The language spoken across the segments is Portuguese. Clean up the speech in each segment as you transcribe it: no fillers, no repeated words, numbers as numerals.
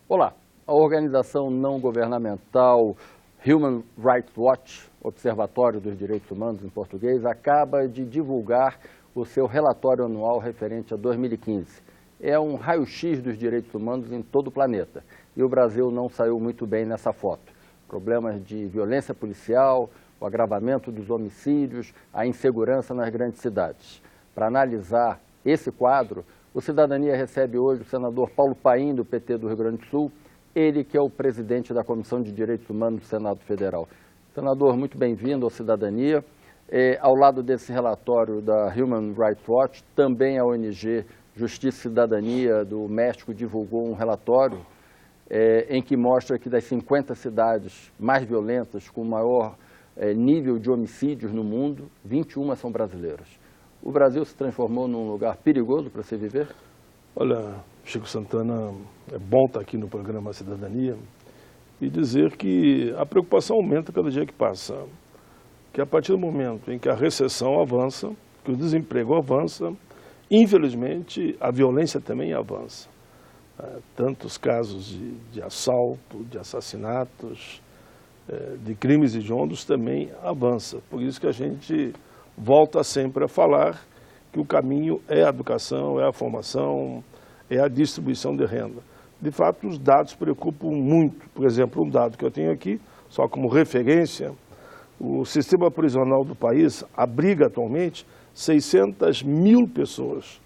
Olá, a organização não governamental Human Rights Watch, Observatório dos Direitos Humanos em português, acaba de divulgar o seu relatório anual referente a 2015. É um raio-x dos direitos humanos em todo o planeta e o Brasil não saiu muito bem nessa foto. Problemas de violência policial, o agravamento dos homicídios, a insegurança nas grandes cidades. Para analisar esse quadro, o Cidadania recebe hoje o senador Paulo Paim, do PT do Rio Grande do Sul, ele que é o presidente da Comissão de Direitos Humanos do Senado Federal. Senador, muito bem-vindo ao Cidadania. Ao lado desse relatório da Human Rights Watch, também a ONG Justiça e Cidadania do México divulgou um relatório em que mostra que das 50 cidades mais violentas, com maior nível de homicídios no mundo, 21 são brasileiras. O Brasil se transformou num lugar perigoso para se viver? Olha, Chico Santana, é bom estar aqui no programa Cidadania e dizer que a preocupação aumenta cada dia que passa. Que a partir do momento em que a recessão avança, que o desemprego avança, infelizmente a violência também avança. Tantos casos de assalto, de assassinatos, de crimes hediondos também avança. Por isso que a gente volta sempre a falar que o caminho é a educação, é a formação, é a distribuição de renda. De fato, os dados preocupam muito. Por exemplo, um dado que eu tenho aqui, só como referência, o sistema prisional do país abriga atualmente 600 mil pessoas.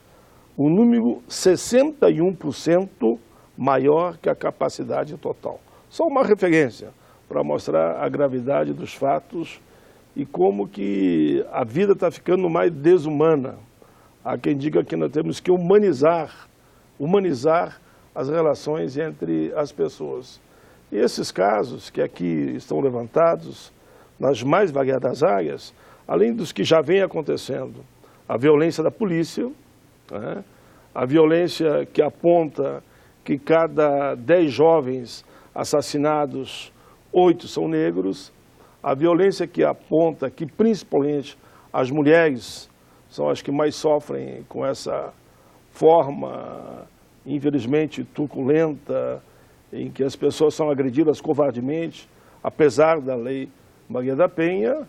Um número 61% maior que a capacidade total. Só uma referência para mostrar a gravidade dos fatos e como que a vida está ficando mais desumana. Há quem diga que nós temos que humanizar as relações entre as pessoas. E esses casos que aqui estão levantados, nas mais variadas áreas, além dos que já vem acontecendo, a violência da polícia, a violência que aponta que cada 10 jovens assassinados, 8 são negros, a violência que aponta que principalmente as mulheres são as que mais sofrem com essa forma, infelizmente, truculenta, em que as pessoas são agredidas covardemente, apesar da lei Maria da Penha,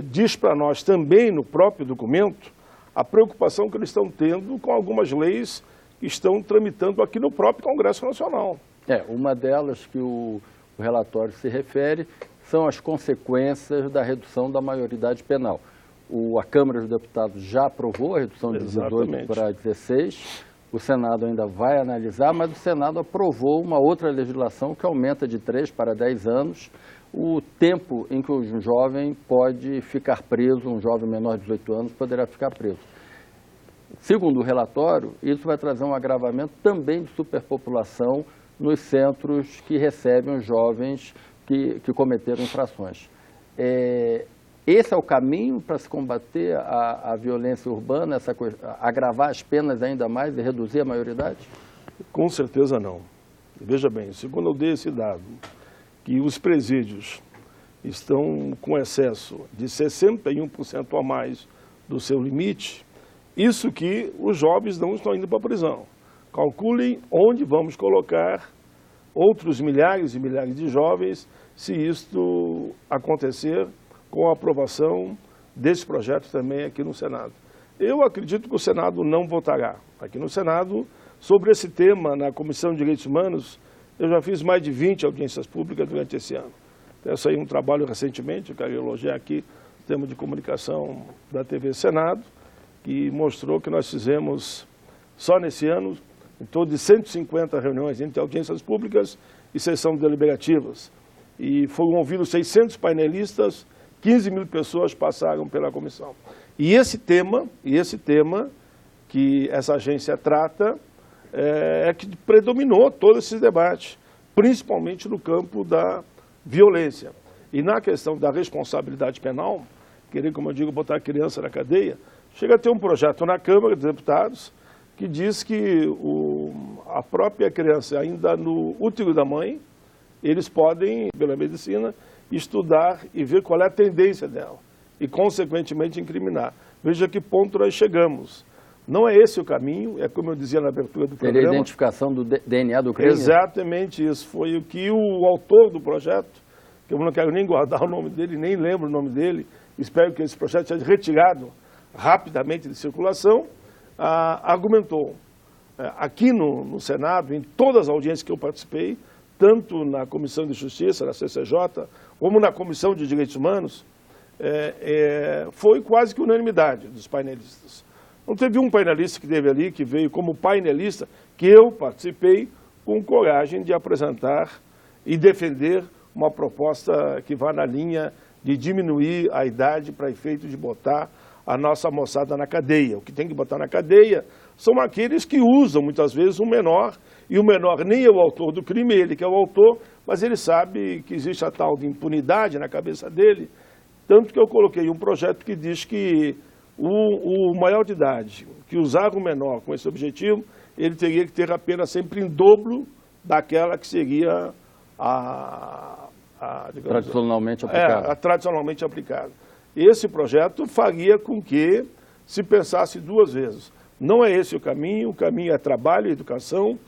diz para nós também no próprio documento a preocupação que eles estão tendo com algumas leis que estão tramitando aqui no próprio Congresso Nacional. Uma delas que o relatório se refere são as consequências da redução da maioridade penal. A Câmara dos Deputados já aprovou a redução de 18 para 16, o Senado ainda vai analisar, mas o Senado aprovou uma outra legislação que aumenta de 3 para 10 anos o tempo em que um jovem pode ficar preso, um jovem menor de 18 anos poderá ficar preso. Segundo o relatório, isso vai trazer um agravamento também de superpopulação nos centros que recebem os jovens que cometeram infrações. Esse é o caminho para se combater a violência urbana, agravar as penas ainda mais e reduzir a maioridade? Com certeza não. Veja bem, segundo eu dei esse dado, que os presídios estão com excesso de 61% a mais do seu limite, isso que os jovens não estão indo para a prisão. Calculem onde vamos colocar outros milhares e milhares de jovens se isto acontecer com a aprovação desse projeto também aqui no Senado. Eu acredito que o Senado não votará. Aqui no Senado, sobre esse tema, na Comissão de Direitos Humanos, eu já fiz mais de 20 audiências públicas durante esse ano. Eu saí um trabalho recentemente, eu quero elogiar aqui o tema de comunicação da TV Senado, que mostrou que nós fizemos, só nesse ano, em torno de 150 reuniões entre audiências públicas e sessão deliberativas. E foram ouvidos 600 painelistas, 15 mil pessoas passaram pela comissão. E esse tema que essa agência trata é que predominou todo esse debate, principalmente no campo da violência. E na questão da responsabilidade penal, querer, como eu digo, botar a criança na cadeia, chega a ter um projeto na Câmara dos Deputados que diz que a própria criança, ainda no útero da mãe, eles podem, pela medicina, estudar e ver qual é a tendência dela e, consequentemente, incriminar. Veja que ponto nós chegamos. Não é esse o caminho, é como eu dizia na abertura do programa. Seria a identificação do DNA do crime? Exatamente isso. Foi o que o autor do projeto, que eu não quero nem guardar o nome dele, nem lembro o nome dele, espero que esse projeto seja retirado rapidamente de circulação, argumentou. Aqui no Senado, em todas as audiências que eu participei, tanto na Comissão de Justiça, na CCJ, como na Comissão de Direitos Humanos, foi quase que unanimidade dos painelistas. Não teve um painelista que teve ali, que veio como painelista, que eu participei com coragem de apresentar e defender uma proposta que vá na linha de diminuir a idade para efeito de botar a nossa moçada na cadeia. O que tem que botar na cadeia são aqueles que usam, muitas vezes, um menor, e o menor nem é o autor do crime, ele que é o autor, mas ele sabe que existe a tal de impunidade na cabeça dele, tanto que eu coloquei um projeto que diz que o maior de idade que usar o menor com esse objetivo, ele teria que ter a pena sempre em dobro daquela que seria tradicionalmente aplicada. Tradicionalmente aplicada. Esse projeto faria com que se pensasse duas vezes. Não é esse o caminho é trabalho, educação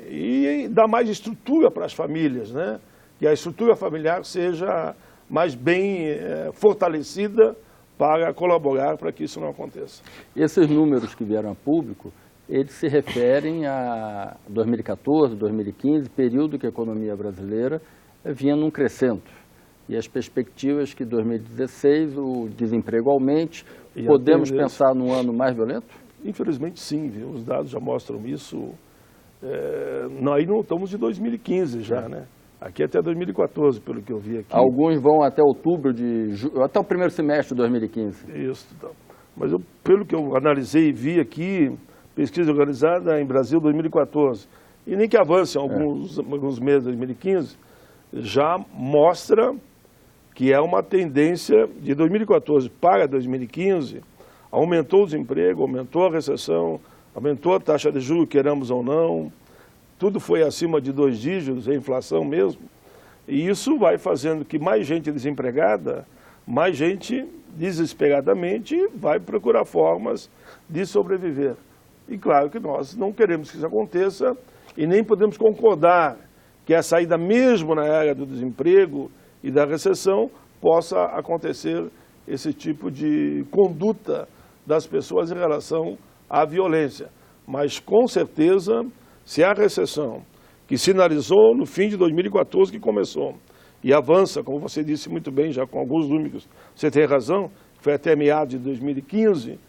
e dar mais estrutura para as famílias, né? Que a estrutura familiar seja mais bem fortalecida para colaborar para que isso não aconteça. Esses números que vieram a público, eles se referem a 2014, 2015, período que a economia brasileira vinha num crescendo. E as perspectivas que 2016 o desemprego aumente, podemos pensar num ano mais violento? Infelizmente sim, viu? Os dados já mostram isso. Nós não estamos de 2015 já, né? Aqui até 2014, pelo que eu vi aqui. Alguns vão até outubro até o primeiro semestre de 2015. Isso, então. Mas pelo que eu analisei e vi aqui, pesquisa organizada em Brasil 2014, e nem que avance alguns meses de 2015, já mostra que é uma tendência de 2014 para 2015, aumentou o desemprego, aumentou a recessão, aumentou a taxa de juros, queiramos ou não, tudo foi acima de 2 dígitos, a inflação mesmo, e isso vai fazendo que mais gente desempregada, mais gente desesperadamente vai procurar formas de sobreviver. E claro que nós não queremos que isso aconteça e nem podemos concordar que a saída mesmo na era do desemprego e da recessão possa acontecer esse tipo de conduta das pessoas em relação à violência. Mas com certeza, se a recessão que sinalizou no fim de 2014 que começou e avança, como você disse muito bem, já com alguns números, você tem razão, foi até meados de 2015,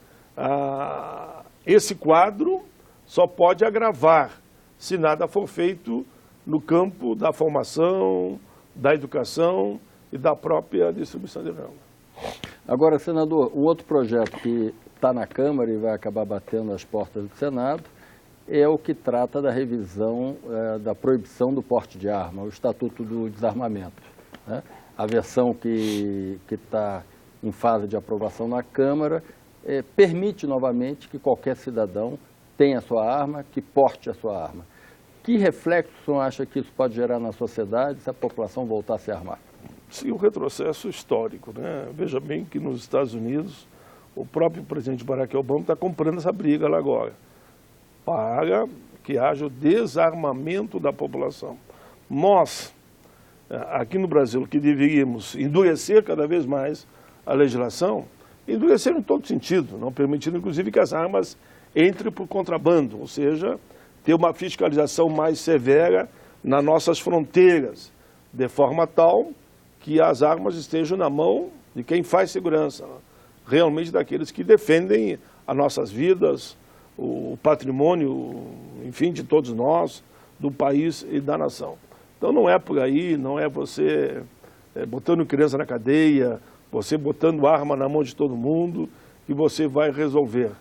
esse quadro só pode agravar se nada for feito no campo da formação, da educação e da própria distribuição de renda. Agora, senador, um outro projeto que está na Câmara e vai acabar batendo as portas do Senado é o que trata da revisão da proibição do porte de arma, o Estatuto do Desarmamento, né? A versão que está em fase de aprovação na Câmara permite novamente que qualquer cidadão tenha a sua arma, que porte a sua arma. Que reflexo o senhor acha que isso pode gerar na sociedade se a população voltar a se armar? Sim, um retrocesso histórico, né? Veja bem que nos Estados Unidos o próprio presidente Barack Obama está comprando essa briga lá agora, para que haja o desarmamento da população. Nós, aqui no Brasil, que deveríamos endurecer cada vez mais a legislação, endurecer em todo sentido, não permitindo inclusive que as armas entrem por contrabando, ou seja, ter uma fiscalização mais severa nas nossas fronteiras, de forma tal que as armas estejam na mão de quem faz segurança, realmente daqueles que defendem as nossas vidas, o patrimônio, enfim, de todos nós, do país e da nação. Então não é por aí, não é você botando criança na cadeia, você botando arma na mão de todo mundo, que você vai resolver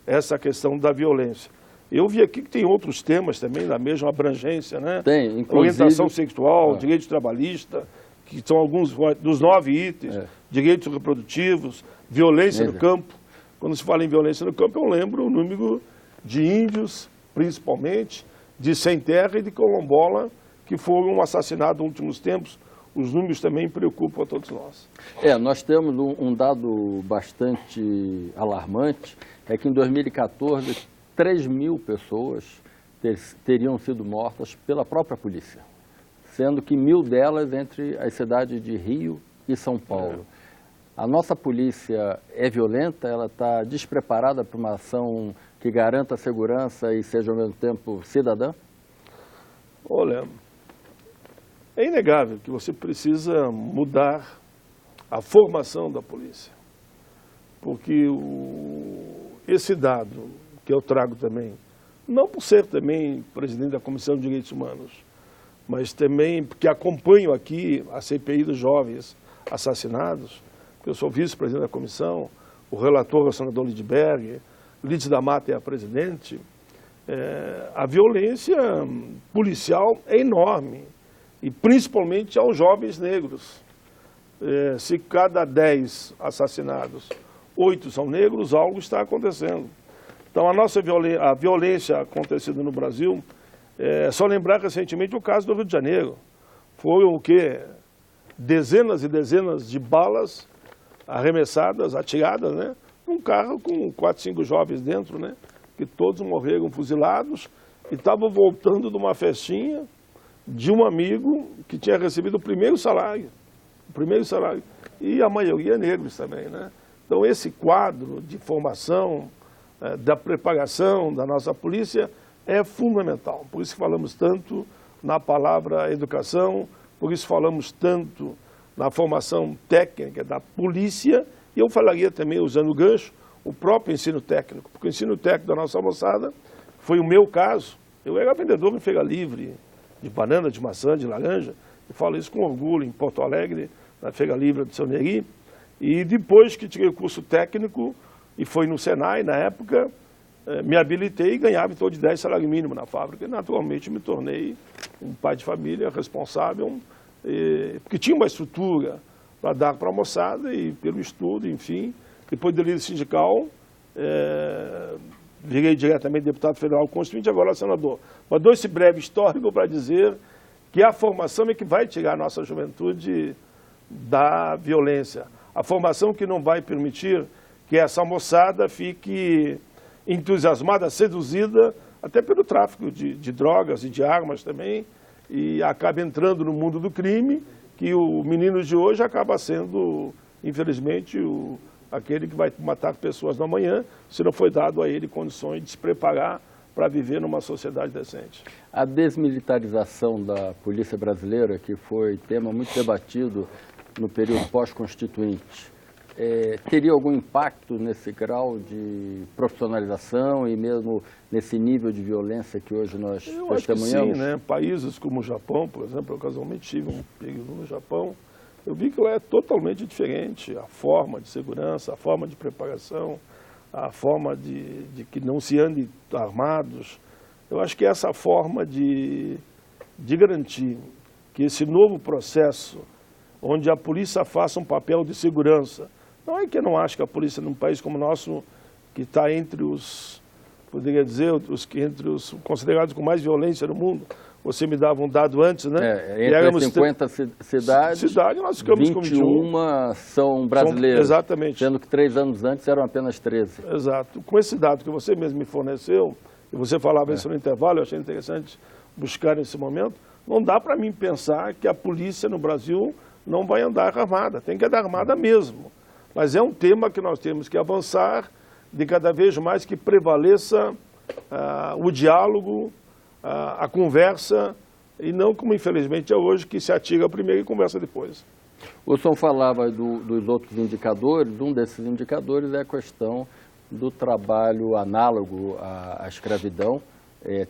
essa questão da violência. Eu vi aqui que tem outros temas também da mesma abrangência, né? Tem, inclusive... Orientação sexual, direito trabalhista, que são alguns dos 9 itens, direitos reprodutivos, violência no campo. Quando se fala em violência no campo, eu lembro o número de índios, principalmente, de sem terra e de quilombola, que foram assassinados nos últimos tempos, os números também preocupam a todos nós. Nós temos um dado bastante alarmante, é que em 2014, 3.000 pessoas teriam sido mortas pela própria polícia, sendo que 1.000 delas entre as cidades de Rio e São Paulo. A nossa polícia é violenta, ela está despreparada para uma ação que garanta a segurança e seja ao mesmo tempo cidadã? Olha, é inegável que você precisa mudar a formação da polícia, porque esse dado que eu trago também, não por ser também presidente da Comissão de Direitos Humanos, mas também porque acompanho aqui a CPI dos jovens assassinados, porque eu sou vice-presidente da comissão, o relator é o senador Lidberg, Lídice da Mata é a presidente, a violência policial é enorme, e principalmente aos jovens negros. Se cada 10 assassinados, 8 são negros, algo está acontecendo. Então a violência acontecida no Brasil, só lembrar recentemente o caso do Rio de Janeiro. Foram o quê? Dezenas e dezenas de balas arremessadas, atiradas, né? Num carro com 4, 5 jovens dentro, né? Que todos morreram fuzilados e estavam voltando de uma festinha de um amigo que tinha recebido o primeiro salário, e a maioria negros também, né? Então esse quadro de formação, da preparação da nossa polícia é fundamental. Por isso que falamos tanto na palavra educação, por isso falamos tanto na formação técnica da polícia, e eu falaria também, usando o gancho, o próprio ensino técnico, porque o ensino técnico da nossa moçada foi o meu caso. Eu era vendedor em feira livre, de banana, de maçã, de laranja, e falo isso com orgulho em Porto Alegre, na feira livre do Seu Neri, e depois que tirei o curso técnico, e foi no Senai, na época, me habilitei e ganhava em torno de 10 salário mínimo na fábrica, e naturalmente me tornei um pai de família responsável, porque tinha uma estrutura para dar para a moçada, e pelo estudo, enfim, depois do líder sindical, virei diretamente deputado federal constituinte, agora senador. Mas dou esse breve histórico para dizer que a formação é que vai tirar a nossa juventude da violência. A formação que não vai permitir que essa moçada fique entusiasmada, seduzida, até pelo tráfico de drogas e de armas também, e acaba entrando no mundo do crime, que o menino de hoje acaba sendo, infelizmente, aquele que vai matar pessoas no amanhã, se não foi dado a ele condições de se preparar para viver numa sociedade decente. A desmilitarização da polícia brasileira, que foi tema muito debatido no período pós-constituinte, teria algum impacto nesse grau de profissionalização e mesmo nesse nível de violência que hoje nós testemunhamos? Acho que sim, né? Países como o Japão, por exemplo, eu casualmente tive um período no Japão, eu vi que lá é totalmente diferente, a forma de segurança, a forma de preparação, a forma de que não se ande armados. Eu acho que essa forma de garantir que esse novo processo, onde a polícia faça um papel de segurança, não é que eu não acho que a polícia num país como o nosso, que está entre os, poderia dizer, entre os considerados com mais violência no mundo, você me dava um dado antes, né? Entre as 50 cidades, nós ficamos 21 são brasileiras, exatamente. Sendo que 3 anos antes eram apenas 13. Exato. Com esse dado que você mesmo me forneceu, e você falava isso no intervalo, eu achei interessante buscar nesse momento, não dá para mim pensar que a polícia no Brasil não vai andar armada, tem que andar armada mesmo. Mas é um tema que nós temos que avançar de cada vez mais que prevaleça o diálogo, a conversa, e não como infelizmente é hoje, que se atira primeiro e conversa depois. O senhor falava dos outros indicadores, um desses indicadores é a questão do trabalho análogo à escravidão,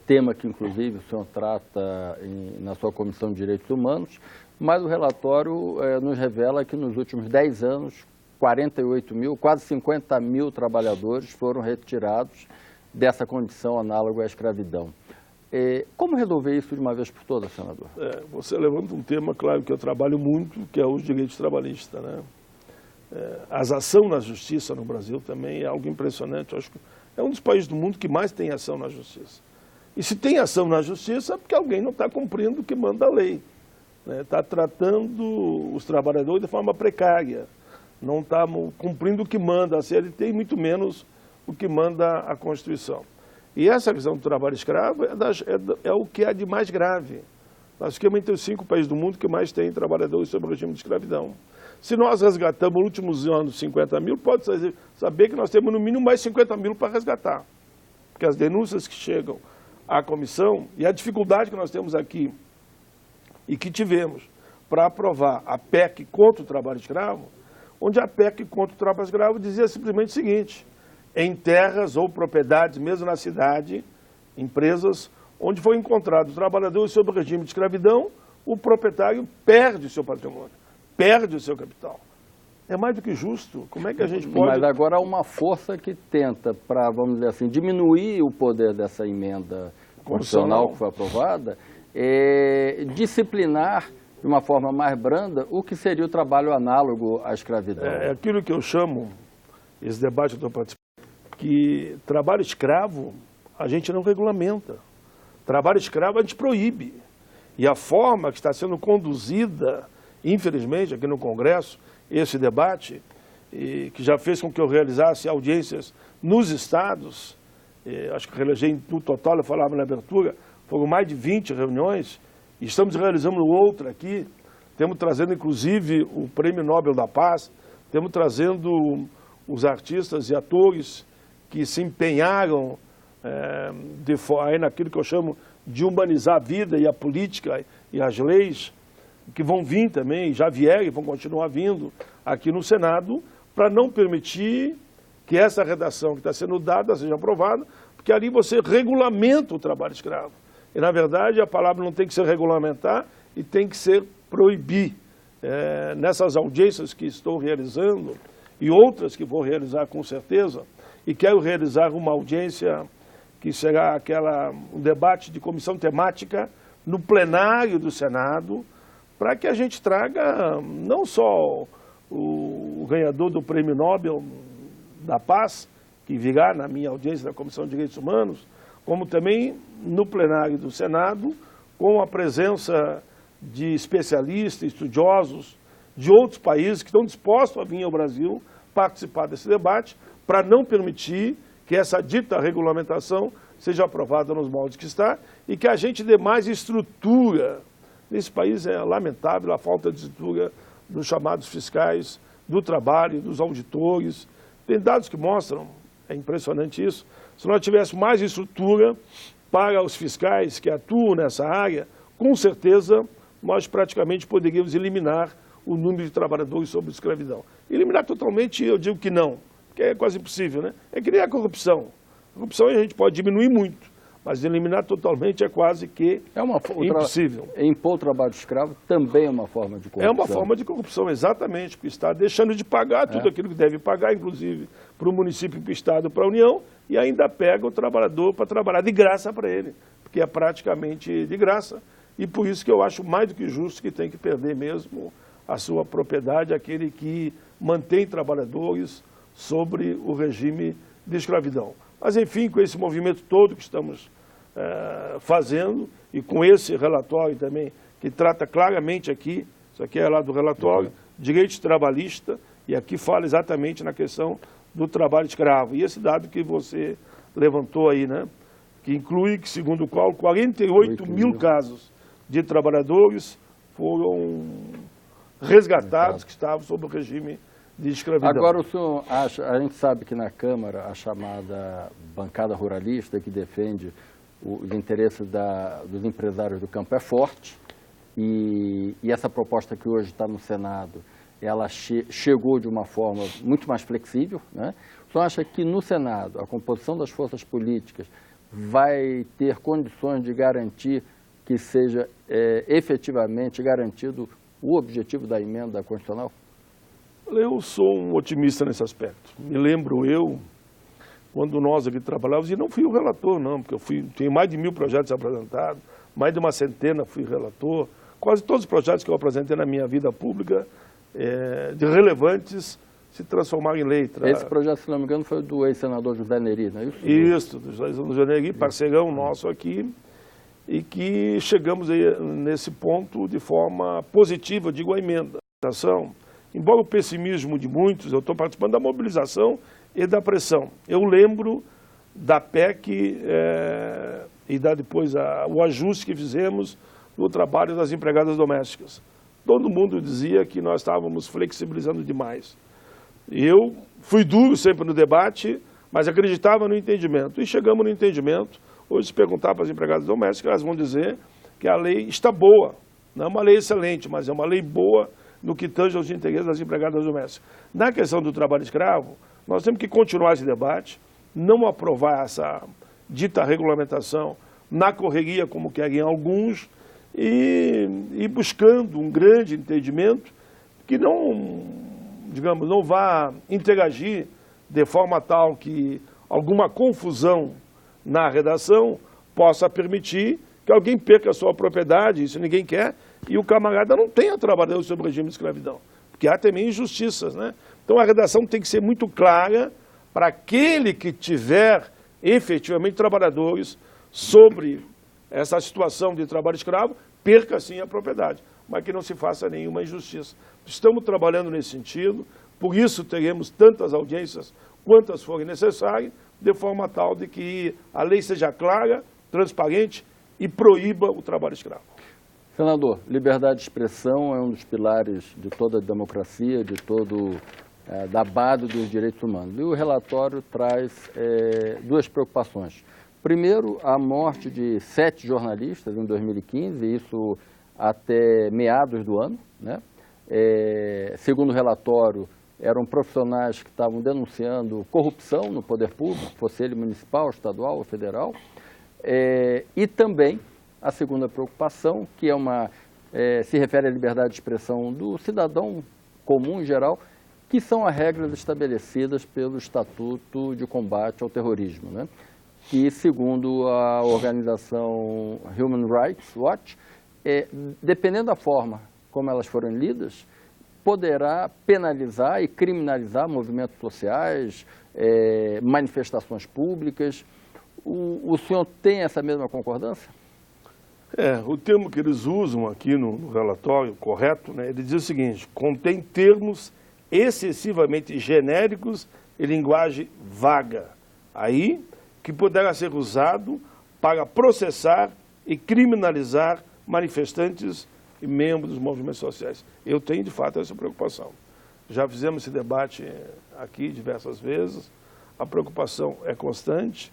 tema que inclusive o senhor trata na sua Comissão de Direitos Humanos, mas o relatório nos revela que nos últimos 10 anos, 48 mil, quase 50 mil trabalhadores foram retirados dessa condição análoga à escravidão. Como resolver isso de uma vez por todas, senador? Você levanta um tema, claro, que eu trabalho muito, que é os direitos trabalhistas, né? As ações na justiça no Brasil também é algo impressionante. Eu acho que é um dos países do mundo que mais tem ação na justiça. E se tem ação na justiça é porque alguém não está cumprindo o que manda a lei. está tratando os trabalhadores de forma precária, não está cumprindo o que manda a CLT e muito menos o que manda a Constituição. E essa questão do trabalho escravo é o que é de mais grave. Nós ficamos entre os 5 países do mundo que mais tem trabalhadores sob o regime de escravidão. Se nós resgatamos nos últimos anos 50 mil, pode saber que nós temos no mínimo mais 50 mil para resgatar. Porque as denúncias que chegam à comissão e a dificuldade que nós temos aqui e que tivemos para aprovar a PEC contra o trabalho escravo, onde a PEC contra o trabalho escravo dizia simplesmente o seguinte: em terras ou propriedades, mesmo na cidade, empresas onde foi encontrado trabalhadores sob o regime de escravidão, o proprietário perde o seu patrimônio, perde o seu capital. É mais do que justo. Como é que a gente pode... Mas agora há uma força que tenta, para, vamos dizer assim, diminuir o poder dessa emenda constitucional que foi aprovada, disciplinar de uma forma mais branda o que seria o trabalho análogo à escravidão. É aquilo que eu chamo, esse debate que eu estou participando, que trabalho escravo a gente não regulamenta. Trabalho escravo a gente proíbe. E a forma que está sendo conduzida, infelizmente, aqui no Congresso, esse debate, que já fez com que eu realizasse audiências nos estados, acho que realizei no total, eu falava na abertura, foram mais de 20 reuniões, e estamos realizando outra aqui, temos trazendo inclusive o Prêmio Nobel da Paz, temos trazendo os artistas e atores que se empenharam aí naquilo que eu chamo de humanizar a vida e a política e as leis, que vão vir também, já vieram e vão continuar vindo aqui no Senado, para não permitir que essa redação que está sendo dada seja aprovada, porque ali você regulamenta o trabalho escravo. E, na verdade, a palavra não tem que ser regulamentar e tem que ser proibir. Nessas audiências que estou realizando, e outras que vou realizar com certeza, e quero realizar uma audiência que será um debate de comissão temática no plenário do Senado, para que a gente traga não só o ganhador do Prêmio Nobel da Paz, que virá na minha audiência da Comissão de Direitos Humanos, como também no plenário do Senado, com a presença de especialistas, estudiosos de outros países que estão dispostos a vir ao Brasil participar desse debate, para não permitir que essa dita regulamentação seja aprovada nos moldes que está e que a gente dê mais estrutura. Nesse país é lamentável a falta de estrutura dos chamados fiscais, do trabalho, dos auditores. Tem dados que mostram, é impressionante isso, se nós tivéssemos mais estrutura para os fiscais que atuam nessa área, com certeza nós praticamente poderíamos eliminar o número de trabalhadores sob escravidão. Eliminar totalmente, eu digo que não, porque é quase impossível, né? É que nem a corrupção. A corrupção a gente pode diminuir muito, mas eliminar totalmente é quase que impossível. Impor o trabalho escravo também é uma forma de corrupção. É uma forma de corrupção, exatamente, porque está deixando de pagar tudo aquilo que deve pagar, inclusive para o município, para o Estado, para a União, e ainda pega o trabalhador para trabalhar de graça para ele, porque é praticamente de graça, e por isso que eu acho mais do que justo que tem que perder mesmo a sua propriedade, aquele que mantém trabalhadores sobre o regime de escravidão. Mas, enfim, com esse movimento todo que estamos fazendo, e com esse relatório também, que trata claramente aqui, isso aqui é lá do relatório, direito trabalhista, e aqui fala exatamente na questão do trabalho escravo. E esse dado que você levantou aí, né, que inclui, que segundo o qual 48 mil casos de trabalhadores foram resgatados que estavam sob o regime de escravidão. Agora, o senhor acha, a gente sabe que na Câmara a chamada bancada ruralista, que defende os interesses dos empresários do campo, é forte, e essa proposta que hoje está no Senado, ela chegou de uma forma muito mais flexível, né? O senhor acha que no Senado a composição das forças políticas vai ter condições de garantir que seja efetivamente garantido o objetivo da emenda constitucional? Eu sou um otimista nesse aspecto. Me lembro quando nós aqui trabalhávamos, e não fui o relator não, porque tenho mais de 1000 projetos apresentados, mais de uma centena fui relator, quase todos os projetos que eu apresentei na minha vida pública, de relevantes, se transformaram em lei. Esse projeto, se não me engano, foi do ex-senador José Neri, não é isso? Isso, do José Neri, parceirão nosso aqui. e que chegamos aí nesse ponto de forma positiva, digo a emenda. Embora o pessimismo de muitos, eu estou participando da mobilização e da pressão. Eu lembro da PEC e depois o ajuste que fizemos no trabalho das empregadas domésticas. Todo mundo dizia que nós estávamos flexibilizando demais. Eu fui duro sempre no debate, mas acreditava no entendimento. E chegamos no entendimento. Hoje, se perguntar para as empregadas domésticas, elas vão dizer que a lei está boa. Não é uma lei excelente, mas é uma lei boa no que tange aos interesses das empregadas domésticas. Na questão do trabalho escravo, nós temos que continuar esse debate, não aprovar essa dita regulamentação na correria, como querem alguns, e buscando um grande entendimento que não, digamos, não vá interagir de forma tal que alguma confusão na redação possa permitir que alguém perca a sua propriedade, isso ninguém quer, e o camarada não tenha trabalhado sob o regime de escravidão, porque há também injustiças, né? Então a redação tem que ser muito clara para aquele que tiver efetivamente trabalhadores sobre essa situação de trabalho escravo, perca sim a propriedade, mas que não se faça nenhuma injustiça. Estamos trabalhando nesse sentido, por isso teremos tantas audiências quantas forem necessárias, de forma tal de que a lei seja clara, transparente e proíba o trabalho escravo. Senador, liberdade de expressão é um dos pilares de toda a democracia, de todo da base dos direitos humanos. E o relatório traz duas preocupações. Primeiro, a morte de 7 jornalistas em 2015, isso até meados do ano, né? Segundo o relatório, eram profissionais que estavam denunciando corrupção no poder público, fosse ele municipal, estadual ou federal. E também a segunda preocupação, que se refere à liberdade de expressão do cidadão comum em geral, que são as regras estabelecidas pelo Estatuto de Combate ao Terrorismo, né? Que, segundo a organização Human Rights Watch, dependendo da forma como elas forem lidas, poderá penalizar e criminalizar movimentos sociais, manifestações públicas. O senhor tem essa mesma concordância? O termo que eles usam aqui no relatório, correto, né, ele diz o seguinte: contém termos excessivamente genéricos e linguagem vaga, aí que poderá ser usado para processar e criminalizar manifestantes e membros dos movimentos sociais. Eu tenho, de fato, essa preocupação. Já fizemos esse debate aqui diversas vezes, a preocupação é constante,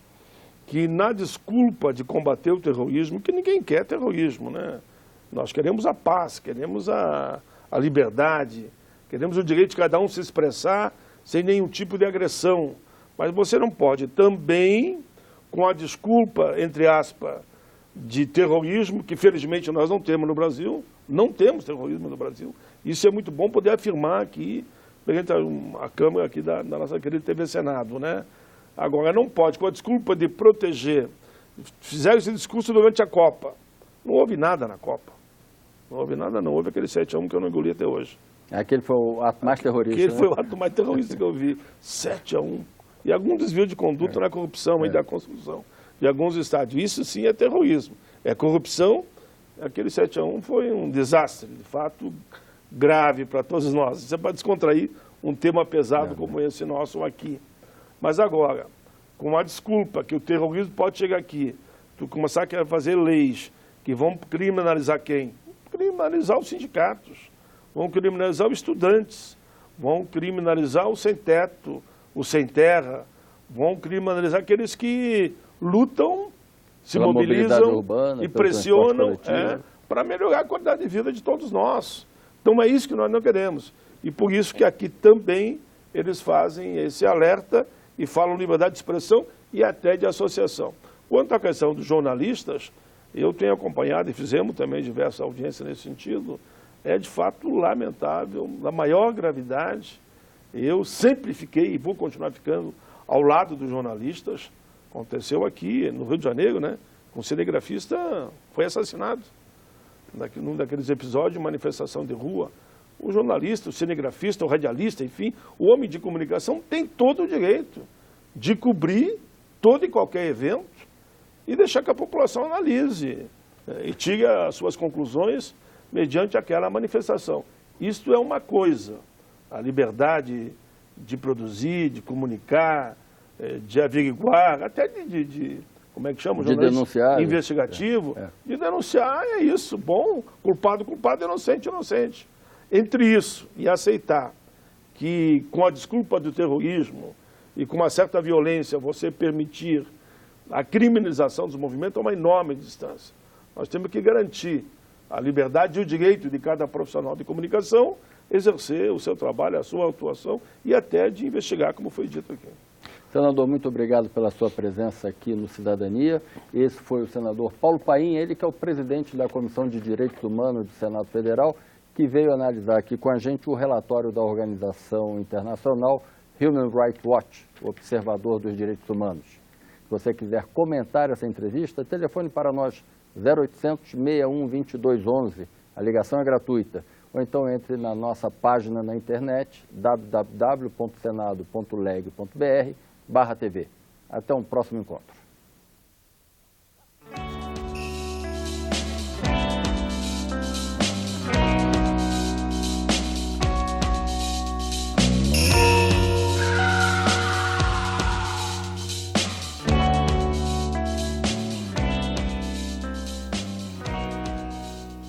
que na desculpa de combater o terrorismo, que ninguém quer terrorismo, né? Nós queremos a paz, queremos a liberdade, queremos o direito de cada um se expressar sem nenhum tipo de agressão. Mas você não pode também, com a desculpa, entre aspas, de terrorismo, que felizmente nós não temos no Brasil, não temos terrorismo no Brasil. Isso é muito bom poder afirmar aqui, perante a Câmara aqui da nossa querida TV Senado, né? Agora, não pode, com a desculpa de proteger, fizeram esse discurso durante a Copa. Não houve nada na Copa. Não houve nada, não. Houve aquele 7-1 que eu não engoli até hoje. Aquele foi o ato mais terrorista. Aquele foi o ato mais terrorista que eu vi. 7-1. E algum desvio de conduta na corrupção e da construção de alguns estádios. Isso sim é terrorismo. É corrupção. Aquele 7-1 foi um desastre, de fato, grave para todos nós. Isso é para descontrair um tema pesado como esse nosso aqui. Mas agora, com a desculpa que o terrorismo pode chegar aqui, tu começar a fazer leis que vão criminalizar quem? Criminalizar os sindicatos, vão criminalizar os estudantes, vão criminalizar o sem-teto, o sem-terra, vão criminalizar aqueles que lutam, se mobilizam urbana, e pressionam para melhorar a qualidade de vida de todos nós. Então é isso que nós não queremos. E por isso que aqui também eles fazem esse alerta e falam liberdade de expressão e até de associação. Quanto à questão dos jornalistas, eu tenho acompanhado e fizemos também diversas audiências nesse sentido, é de fato lamentável, da maior gravidade. Eu sempre fiquei e vou continuar ficando ao lado dos jornalistas. Aconteceu aqui no Rio de Janeiro, né? Um cinegrafista foi assassinado num daqueles episódios de manifestação de rua. O jornalista, o cinegrafista, o radialista, enfim, o homem de comunicação tem todo o direito de cobrir todo e qualquer evento e deixar que a população analise e tire as suas conclusões mediante aquela manifestação. Isto é uma coisa, a liberdade de produzir, de comunicar, de averiguar, até como é que chama? De denunciar. Investigativo. De denunciar, é isso. Bom, culpado, culpado, inocente, inocente. Entre isso e aceitar que com a desculpa do terrorismo e com uma certa violência você permitir a criminalização dos movimentos, é uma enorme distância. Nós temos que garantir a liberdade e o direito de cada profissional de comunicação exercer o seu trabalho, a sua atuação e até de investigar, como foi dito aqui. Senador, muito obrigado pela sua presença aqui no Cidadania. Esse foi o senador Paulo Paim, ele que é o presidente da Comissão de Direitos Humanos do Senado Federal, que veio analisar aqui com a gente o relatório da organização internacional Human Rights Watch, o Observador dos Direitos Humanos. Se você quiser comentar essa entrevista, telefone para nós 0800 61 2211, a ligação é gratuita. Ou então entre na nossa página na internet www.senado.leg.br/TV. Até um próximo encontro.